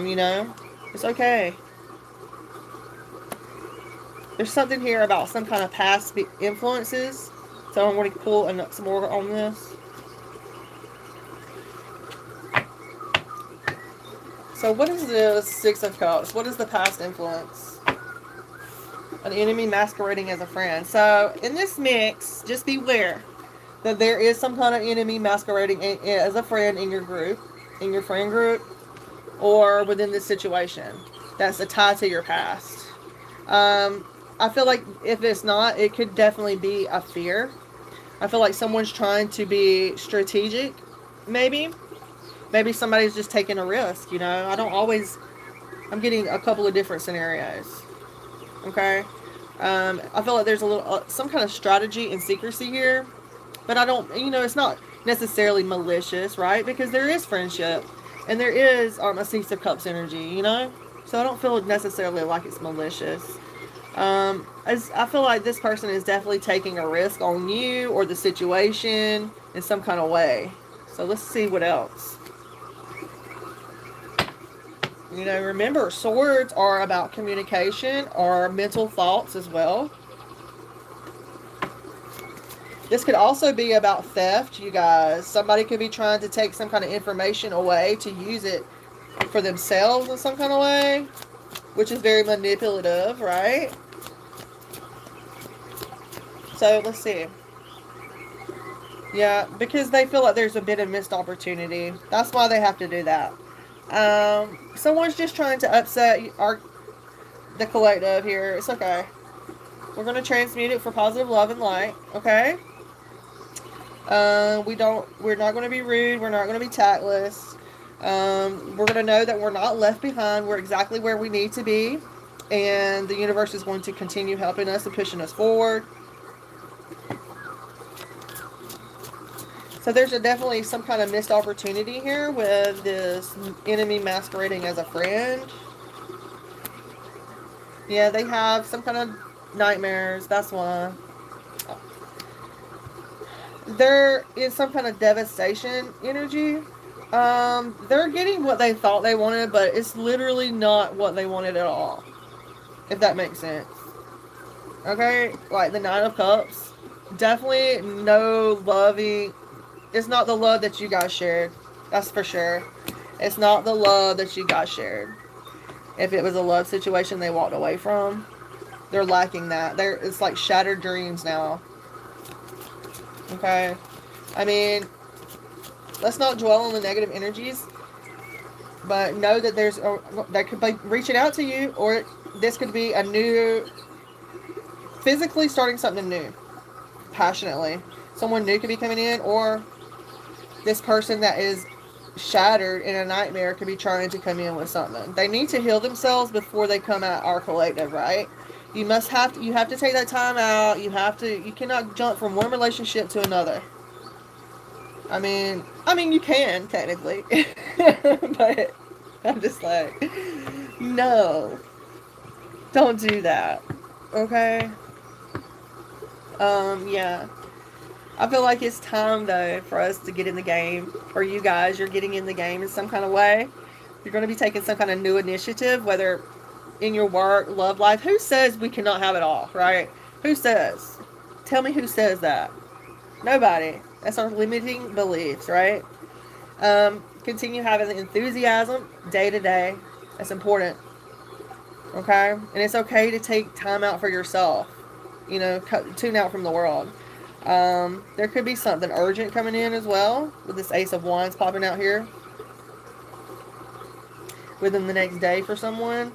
You know, it's okay. There's something here about some kind of past influences. So I'm going to pull some more on this. So what is this Six of Cups? What is the past influence? An enemy masquerading as a friend. So in this mix, just beware that there is some kind of enemy masquerading as a friend in your group, in your friend group, or within this situation that's a tie to your past. I feel like if it's not, it could definitely be a fear. I feel like someone's trying to be strategic, maybe. Maybe somebody's just taking a risk, you know. I'm getting a couple of different scenarios. Okay? I feel like there's some kind of strategy and secrecy here. But I don't, you know, it's not necessarily malicious, right? Because there is friendship. And there is a Six of Cups energy, you know? So I don't feel necessarily like it's malicious. I feel like this person is definitely taking a risk on you or the situation in some kind of way. So let's see what else. You know, remember, swords are about communication or mental thoughts as well. This could also be about theft, you guys. Somebody could be trying to take some kind of information away to use it for themselves in some kind of way, which is very manipulative, right? So, let's see. Yeah, because they feel like there's a bit of missed opportunity. That's why they have to do that. Someone's just trying to upset the collective here. It's okay. We're going to transmute it for positive love and light, okay? We're not going to be rude. We're not going to be tactless. We're going to know that we're not left behind. We're exactly where we need to be. And the universe is going to continue helping us and pushing us forward. So there's definitely some kind of missed opportunity here with this enemy masquerading as a friend. Yeah, they have some kind of nightmares. That's why. There is some kind of devastation energy. They're getting what they thought they wanted, but it's literally not what they wanted at all. If that makes sense. Okay? Like the Nine of Cups. Definitely no loving. It's not the love that you guys shared. That's for sure. It's not the love that you guys shared. If it was a love situation they walked away from, they're lacking that. It's like shattered dreams now. Okay? I mean, let's not dwell on the negative energies, but know that they could be reaching out to you, or this could be a new, physically starting something new, passionately. Someone new could be coming in, or this person that is shattered in a nightmare could be trying to come in with something. They need to heal themselves before they come at our collective, right? You have to take that time out. You cannot jump from one relationship to another. I mean, you can technically, but I'm just like, no, don't do that. Okay. Yeah. I feel like it's time though for us to get in the game, or you guys, you're getting in the game in some kind of way. You're going to be taking some kind of new initiative, whether in your work, love life. Who says we cannot have it all, right? Who says? Tell me who says that. Nobody. That's our limiting beliefs, right? Continue having the enthusiasm day to day. That's important. Okay? And it's okay to take time out for yourself. You know, tune out from the world. There could be something urgent coming in as well, with this Ace of Wands popping out here within the next day for someone.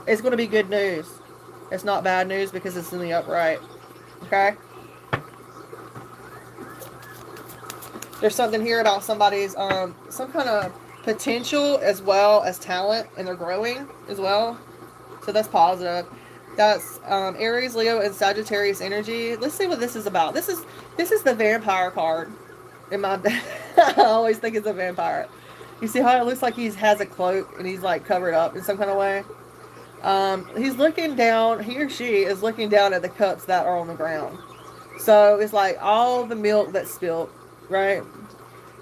It's going to be good news. It's not bad news because it's in the upright. Okay? There's something here about somebody's some kind of potential as well as talent, and they're growing as well. So that's positive. That's Aries, Leo, and Sagittarius energy. Let's see what this is about. This is the vampire card. In my I always think it's a vampire. You see how it looks like he has a cloak and he's like covered up in some kind of way? He's looking down, he or she is looking down at the cups that are on the ground. So it's like all the milk that's spilled, right?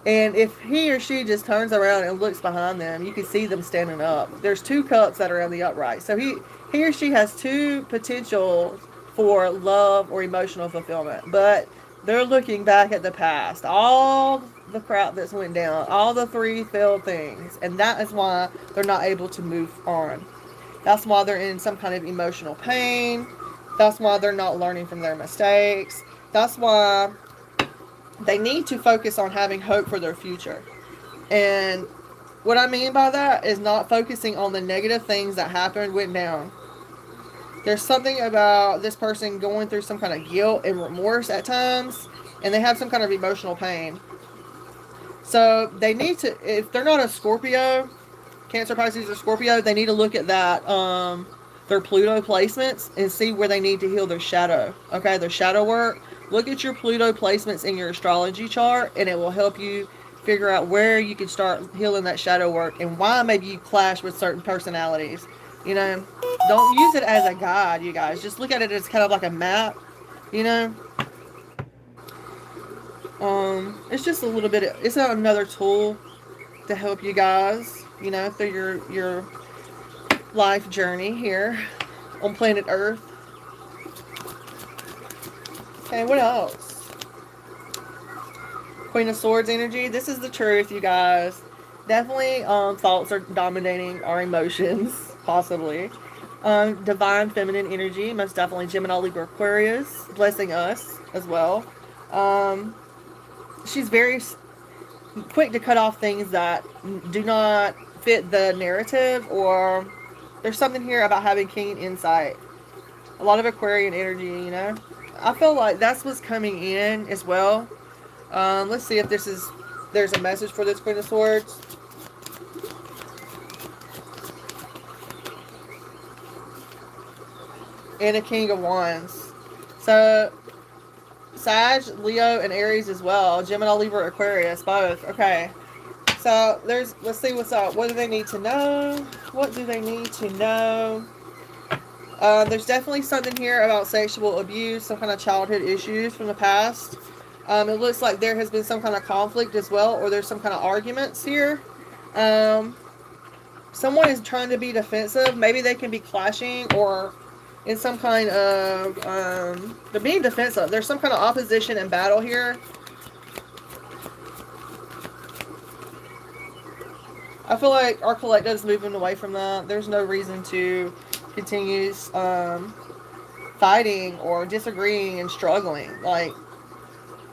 And if he or she just turns around and looks behind them, you can see them standing up. There's two cups that are in the upright. So he or she has two potentials for love or emotional fulfillment. But they're looking back at the past. All the crap that's went down. All the 3 failed things. And that is why they're not able to move on. That's why they're in some kind of emotional pain. That's why they're not learning from their mistakes. That's why they need to focus on having hope for their future. And what I mean by that is not focusing on the negative things that happened, went down. There's something about this person going through some kind of guilt and remorse at times, and they have some kind of emotional pain. So they need to, if they're not a Scorpio, Cancer, Pisces, or Scorpio, they need to look at that, their Pluto placements, and see where they need to heal their shadow. Okay, their shadow work. Look at your Pluto placements in your astrology chart, and it will help you figure out where you can start healing that shadow work, and why maybe you clash with certain personalities. You know, don't use it as a guide, you guys. Just look at it as kind of like a map, you know. It's just a little bit, it's another tool to help you guys, you know, through your life journey here on planet Earth. Okay, what else? Queen of Swords energy. This is the truth, you guys. Definitely, thoughts are dominating our emotions, possibly. Divine feminine energy, most definitely Gemini, Libra, Aquarius, blessing us as well. She's very quick to cut off things that do not fit the narrative, or there's something here about having keen insight. A lot of Aquarian energy, you know. I feel like that's what's coming in as well. Let's see if there's a message for this Queen of Swords. And a King of Wands. So, Sag, Leo, and Aries as well. Gemini, Libra, Aquarius, both. Okay. So, let's see what's up. What do they need to know? What do they need to know? There's definitely something here about sexual abuse, some kind of childhood issues from the past. It looks like there has been some kind of conflict as well, or there's some kind of arguments here. Someone is trying to be defensive. Maybe they can be clashing, or in some kind of, they're being defensive. There's some kind of opposition and battle here. I feel like our collective is moving away from that. There's no reason to continue fighting or disagreeing and struggling. Like,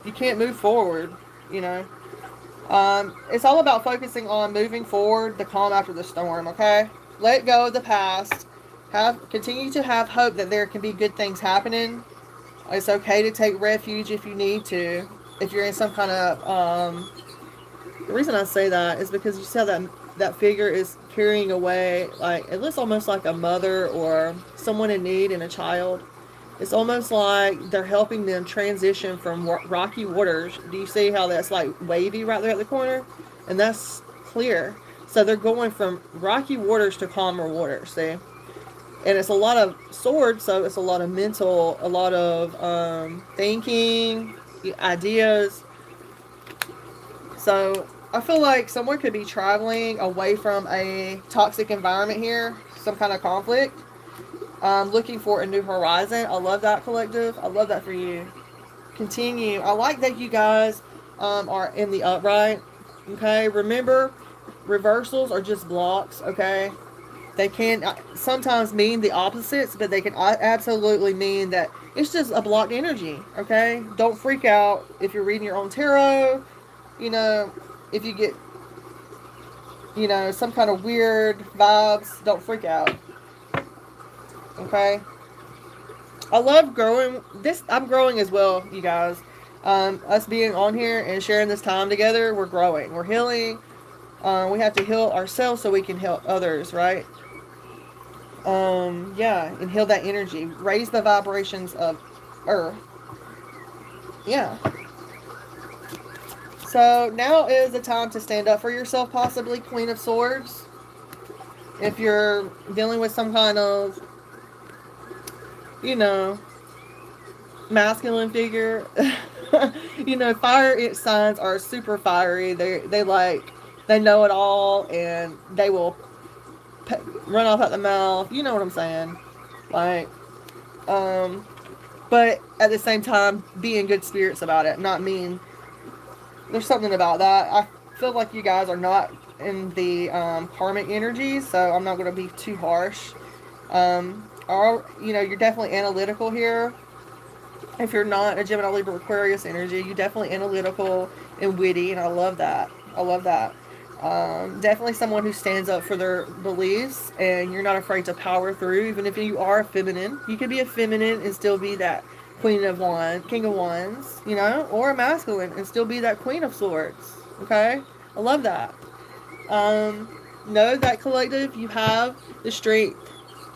you can't move forward, you know. It's all about focusing on moving forward, the calm after the storm, okay? Let go of the past. Continue to have hope that there can be good things happening. It's okay to take refuge if you need to. If you're in some kind of the reason I say that is because you see how that figure is carrying away, like it looks almost like a mother or someone in need and a child. It's almost like they're helping them transition from rocky waters. Do you see how that's like wavy right there at the corner? And that's clear. So they're going from rocky waters to calmer waters, see? And it's a lot of swords, so it's a lot of mental, a lot of thinking, ideas. So I feel like someone could be traveling away from a toxic environment here, some kind of conflict, looking for a new horizon. I love that, collective. I love that for you. Continue. I like that you guys are in the upright. Okay, remember, reversals are just blocks. Okay, they can sometimes mean the opposites, but they can absolutely mean that it's just a blocked energy. Okay, don't freak out if you're reading your own tarot. You know, if you get, some kind of weird vibes, don't freak out. Okay? I love growing. I'm growing as well, you guys. Us being on here and sharing this time together, we're growing. We're healing. We have to heal ourselves so we can help others, right? Yeah, and heal that energy. Raise the vibrations of Earth. Yeah. So now is the time to stand up for yourself, possibly, Queen of Swords. If you're dealing with some kind of, masculine figure, fire signs are super fiery. They know it all, and they will run off at the mouth. You know what I'm saying? Like, but at the same time, be in good spirits about it, not mean. There's something about that. I feel like you guys are not in the karmic energies, so I'm not going to be too harsh. You're definitely analytical here. If you're not a Gemini, Libra, Aquarius energy, you're definitely analytical and witty, and I love that. I love that. Definitely someone who stands up for their beliefs, and you're not afraid to power through. Even if you are feminine, you can be a feminine and still be that Queen of Wands, King of Wands, or a masculine and still be that Queen of Swords. Okay, I love that. Know that, collective, you have the strength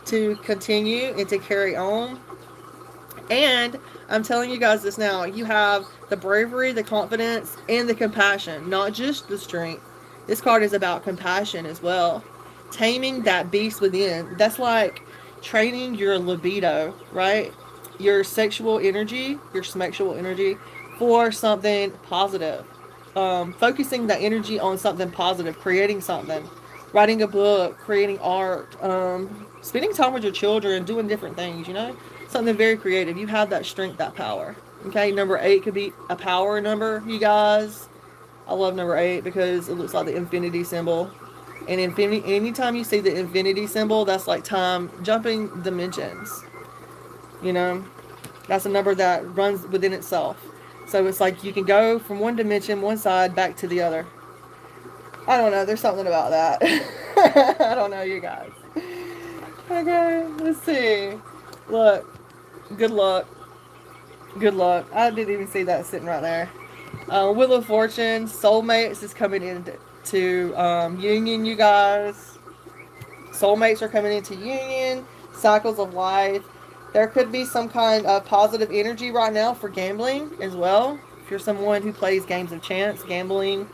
to continue and to carry on. And I'm telling you guys this now, you have the bravery, the confidence, and the compassion, not just the strength. This card is about compassion as well. Taming that beast within. That's like training your libido, right? Your sexual energy, for something positive. Focusing that energy on something positive, creating something, writing a book, creating art, spending time with your children, doing different things, something very creative. You have that strength, that power. Okay, number 8 could be a power number, you guys. I love number 8 because it looks like the infinity symbol. And anytime you see the infinity symbol, that's like time jumping dimensions. That's a number that runs within itself. So it's like you can go from one dimension, one side, back to the other. I don't know. There's something about that. I don't know, you guys. Okay, let's see. Look. Good luck. Good luck. I didn't even see that sitting right there. Wheel of Fortune, soulmates is coming into union, you guys. Soulmates are coming into union. Cycles of life. There could be some kind of positive energy right now for gambling as well. If you're someone who plays games of chance, gambling.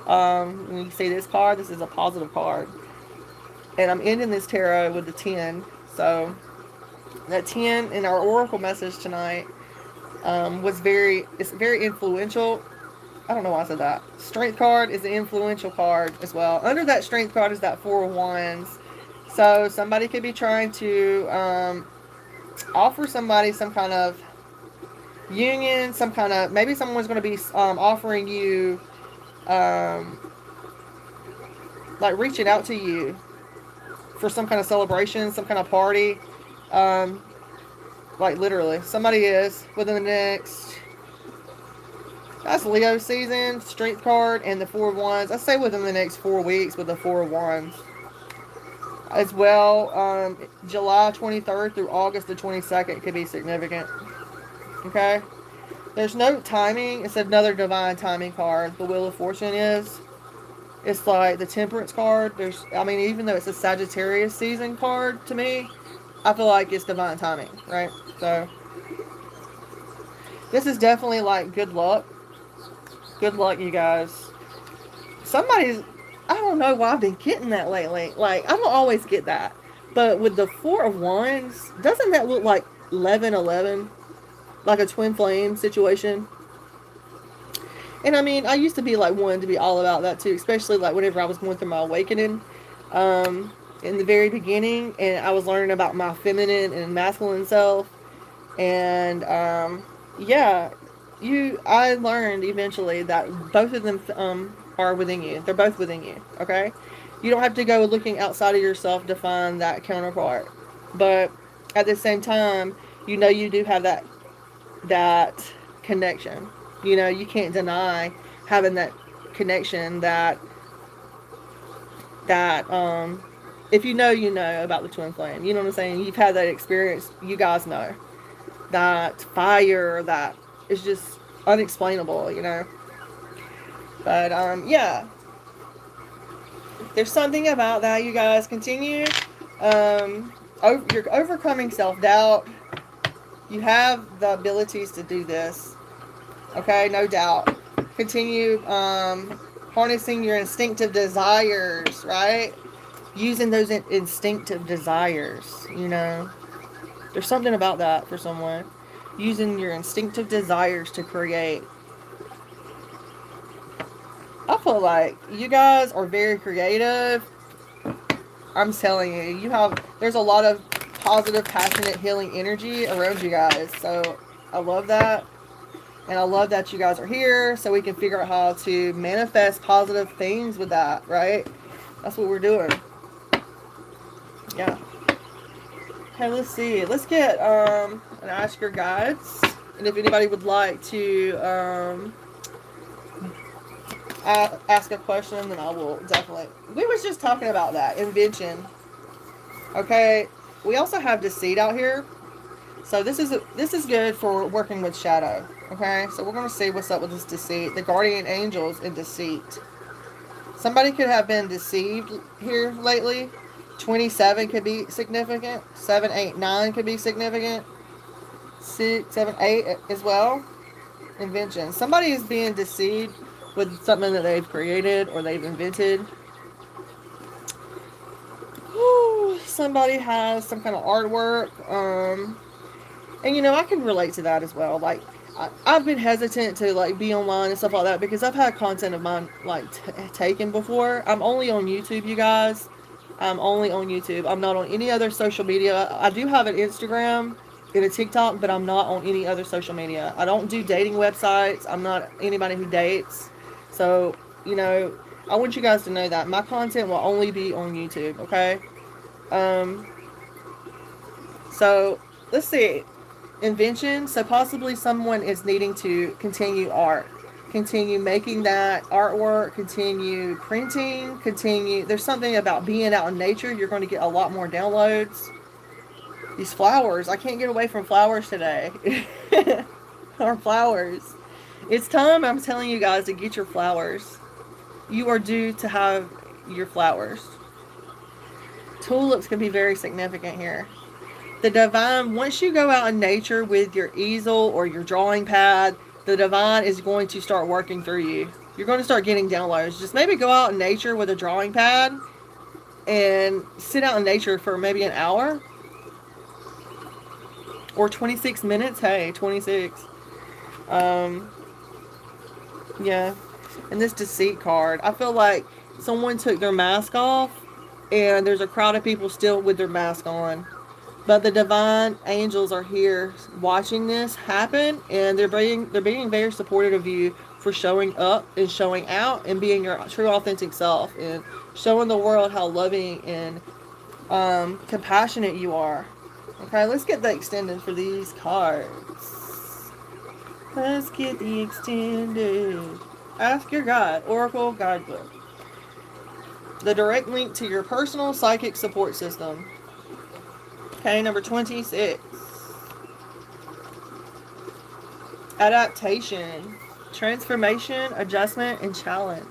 When you see this card, this is a positive card. And I'm ending this tarot with the 10. So that 10 in our oracle message tonight it's very influential. I don't know why I said that. Strength card is an influential card as well. Under that strength card is that 4 of Wands. So somebody could be trying to offer somebody some kind of union, maybe someone's going to be offering you, like reaching out to you for some kind of celebration, some kind of party. Like literally, somebody is within the next, That's Leo season, strength card, and the Four of Wands. I say within the next 4 weeks with the Four of Wands. As well, July 23rd through August the 22nd could be significant. Okay? There's no timing. It's another divine timing card. The Wheel of Fortune is. It's like the Temperance card. Even though it's a Sagittarius season card to me, I feel like it's divine timing, right? So, this is definitely like good luck. Good luck, you guys. I don't know why I've been getting that lately. Like, I don't always get that. But with the Four of Wands, doesn't that look like 11-11? Like a twin flame situation? And I used to be like one to be all about that too, especially like whenever I was going through my awakening in the very beginning, and I was learning about my feminine and masculine self. And yeah, I learned eventually that both of them are within you. They're both within you. Okay, you don't have to go looking outside of yourself to find that counterpart. But at the same time, you do have that connection. You can't deny having that connection. That if you know about the twin flame. You know what I'm saying? You've had that experience. You guys know that fire that is just unexplainable. But yeah, there's something about that. You guys continue. You're overcoming self-doubt. You have the abilities to do this. Okay, no doubt. Continue harnessing your instinctive desires, right? Using those instinctive desires, There's something about that for someone. Using your instinctive desires to create. I feel like you guys are very creative. I'm telling you, there's a lot of positive, passionate, healing energy around you guys. So I love that. And I love that you guys are here so we can figure out how to manifest positive things with that, right? That's what we're doing. Yeah. Okay, let's see. Let's get and ask your guides. And if anybody would like to ask a question, then I will definitely. We was just talking about that. Invention. Okay. We also have deceit out here. So this is good for working with shadow. Okay, so we're going to see what's up with this deceit. The guardian angels and deceit. Somebody could have been deceived here lately. 27 could be significant. 7, 8, 9 could be significant. 6, 7, 8 as well. Invention. Somebody is being deceived with something that they've created or they've invented. Somebody has some kind of artwork. And I can relate to that as well. Like, I've been hesitant to like be online and stuff like that because I've had content of mine like taken before. I'm only on YouTube, you guys. I'm only on YouTube. I'm not on any other social media. I do have an Instagram and a TikTok, but I'm not on any other social media. I don't do dating websites. I'm not anybody who dates. So, I want you guys to know that my content will only be on YouTube, okay? So, let's see. Invention. So possibly someone is needing to continue art, continue making that artwork, continue printing, there's something about being out in nature. You're going to get a lot more downloads. These flowers, I can't get away from flowers today. Our flowers. It's time, I'm telling you guys, to get your flowers. You are due to have your flowers. Tulips can be very significant here. The divine, once you go out in nature with your easel or your drawing pad, the divine is going to start working through you. You're going to start getting downloads. Just maybe go out in nature with a drawing pad and sit out in nature for maybe an hour or 26 minutes. Hey, 26. Yeah. And this deceit card, I feel like someone took their mask off and there's a crowd of people still with their mask on. But the divine angels are here watching this happen, and they're being very supportive of you for showing up and showing out and being your true authentic self and showing the world how loving and compassionate you are. Okay, let's get the extended for these cards. Let's get the extended. Ask your guide, Oracle Guidebook. The direct link to your personal psychic support system. Okay, number 26. Adaptation, transformation, adjustment, and challenge.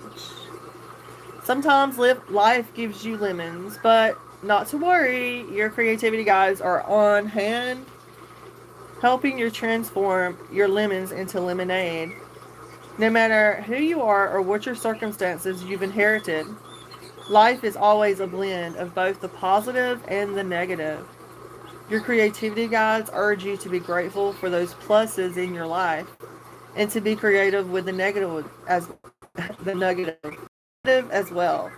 Sometimes life gives you lemons, but not to worry, your creativity guides are on hand, helping you transform your lemons into lemonade. No matter who you are or what your circumstances you've inherited, life is always a blend of both the positive and the negative. Your creativity guides urge you to be grateful for those pluses in your life and to be creative with the negative as well.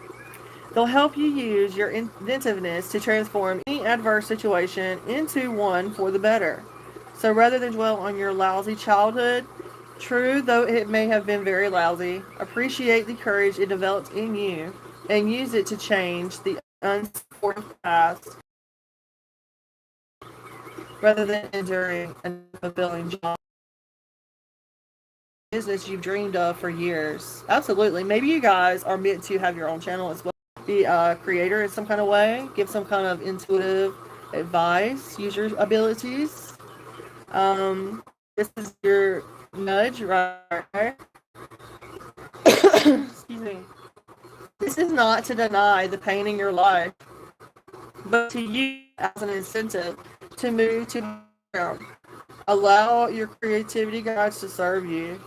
They'll help you use your inventiveness to transform any adverse situation into one for the better. So rather than dwell on your lousy childhood, true though it may have been very lousy, appreciate the courage it developed in you and use it to change the unsupportive past rather than enduring a fulfilling job business you've dreamed of for years. Absolutely. Maybe you guys are meant to have your own channel as well. Be a creator in some kind of way. Give some kind of intuitive advice. Use your abilities. This is your nudge right there. Excuse me. This is not to deny the pain in your life, but to use as an incentive to move to the ground. Allow your creativity guides to serve you.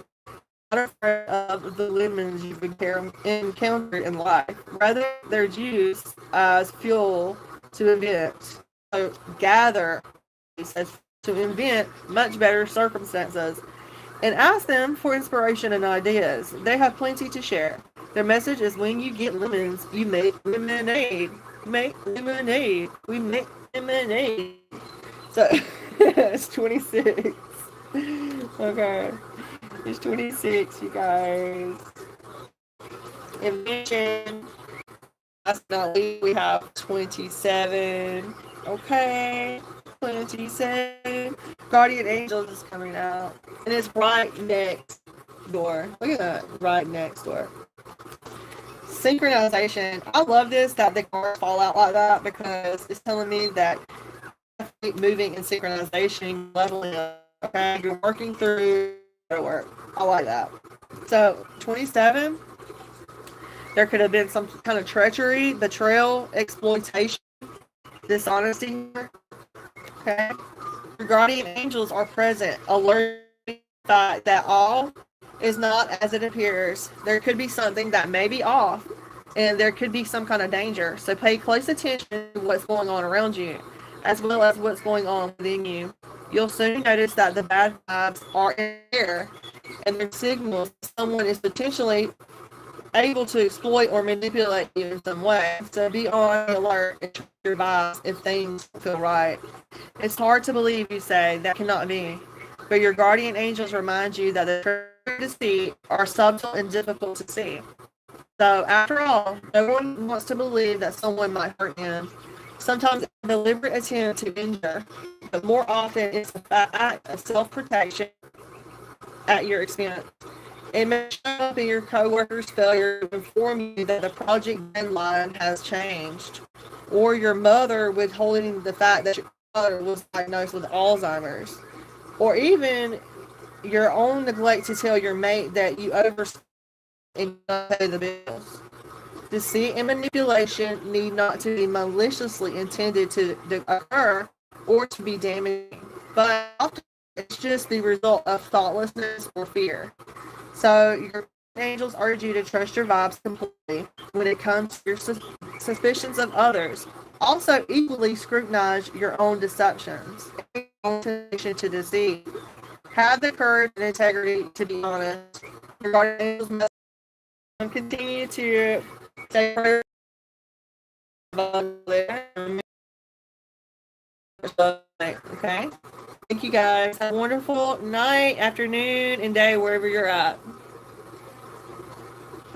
Not afraid of the lemons you've encountered in life. Rather, they're used as fuel to invent. So gather to invent much better circumstances and ask them for inspiration and ideas. They have plenty to share. Their message is when you get lemons, you make lemonade. Make lemonade. We make lemonade. So it's 26. Okay. It's 26, you guys. Invention. Last not least, we have 27. Okay. 27. Guardian Angels is coming out. And it's right next door. Look at that. Right next door. Synchronization. I love this that the cards fall out like that because it's telling me that moving in synchronization, leveling up. Okay, you're working through work. I like that. So 27. There could have been some kind of treachery, betrayal, exploitation, dishonesty. Okay. Your guardian angels are present, alerting the fact that all is not as it appears. There could be something that may be off, and there could be some kind of danger. So pay close attention to what's going on around you, as well as what's going on within you. You'll soon notice that the bad vibes are in there, and they're signals someone is potentially able to exploit or manipulate you in some way. So be on alert and check your vibes if things feel right. It's hard to believe, you say, that cannot be. But your guardian angels remind you that the truth to see are subtle and difficult to see. So after all, no one wants to believe that someone might hurt them. Sometimes a deliberate attempt to injure, but more often it's an act of self-protection at your expense. It may show up in your coworker's failure to inform you that the project deadline has changed, or your mother withholding the fact that your father was diagnosed with Alzheimer's, or even your own neglect to tell your mate that you overspent and not pay the bills. Deceit and manipulation need not to be maliciously intended to occur or to be damaging, but often it's just the result of thoughtlessness or fear. So your angels urge you to trust your vibes completely when it comes to your suspicions of others. Also, equally scrutinize your own deceptions and your own temptation to deceive. Have the courage and integrity to be honest. Your guardian angels must continue to say prayers. Okay. Thank you guys. Have a wonderful night, afternoon, and day wherever you're at.